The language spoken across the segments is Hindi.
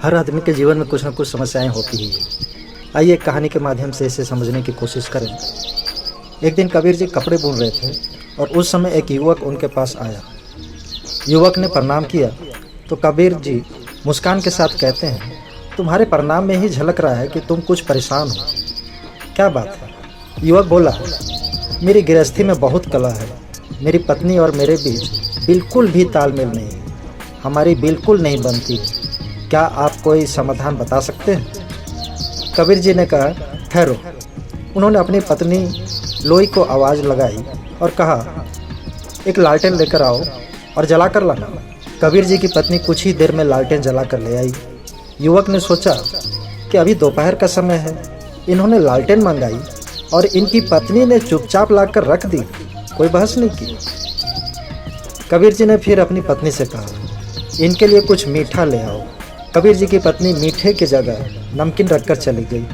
हर आदमी के जीवन में कुछ न कुछ समस्याएं होती ही है। आइए कहानी के माध्यम से इसे समझने की कोशिश करें। एक दिन कबीर जी कपड़े बुन रहे थे और उस समय एक युवक उनके पास आया। युवक ने प्रणाम किया तो कबीर जी मुस्कान के साथ कहते हैं, तुम्हारे प्रणाम में ही झलक रहा है कि तुम कुछ परेशान हो। क्या बात है? युवक बोला, मेरी गृहस्थी में बहुत कलह है। मेरी पत्नी और मेरे बीच बिल्कुल भी तालमेल नहीं है। हमारी बिल्कुल नहीं बनती है। क्या आप कोई समाधान बता सकते हैं? कबीर जी ने कहा, ठहरो। उन्होंने अपनी पत्नी लोई को आवाज़ लगाई और कहा, एक लालटेन लेकर आओ और जला कर लाना। कबीर जी की पत्नी कुछ ही देर में लालटेन जला कर ले आई। युवक ने सोचा कि अभी दोपहर का समय है। इन्होंने लालटेन मंगाई और इनकी पत्नी ने चुपचाप लाकर रख दी, कोई बहस नहीं की। कबीर जी ने फिर अपनी पत्नी से कहा, इनके लिए कुछ मीठा ले आओ। कबीर जी की पत्नी मीठे की जगह नमकीन रखकर चली गई।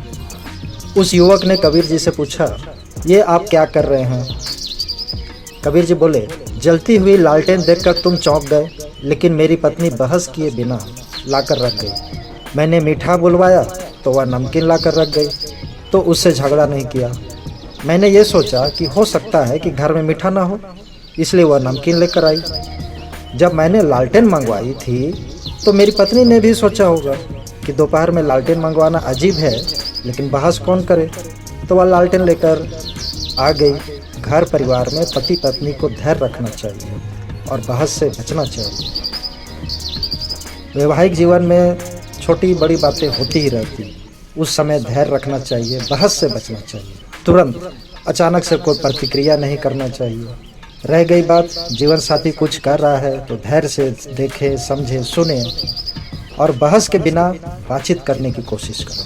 उस युवक ने कबीर जी से पूछा, ये आप क्या कर रहे हैं? कबीर जी बोले, जलती हुई लालटेन देखकर तुम चौंक गए, लेकिन मेरी पत्नी बहस किए बिना लाकर रख गई। मैंने मीठा बुलवाया तो वह नमकीन लाकर रख गई, तो उससे झगड़ा नहीं किया। मैंने ये सोचा कि हो सकता है कि घर में मीठा ना हो, इसलिए वह नमकीन लेकर आई। जब मैंने लालटेन मंगवाई थी तो मेरी पत्नी ने भी सोचा होगा कि दोपहर में लालटेन मंगवाना अजीब है, लेकिन बहस कौन करे, तो वह लालटेन लेकर आ गई। घर परिवार में पति पत्नी को धैर्य रखना चाहिए और बहस से बचना चाहिए। वैवाहिक जीवन में छोटी बड़ी बातें होती ही रहती, उस समय धैर्य रखना चाहिए, बहस से बचना चाहिए। तुरंत अचानक से कोई प्रतिक्रिया नहीं करना चाहिए। रह गई बात, जीवन साथी कुछ कर रहा है तो धैर्य से देखे, समझे, सुने और बहस के बिना बातचीत करने की कोशिश करें।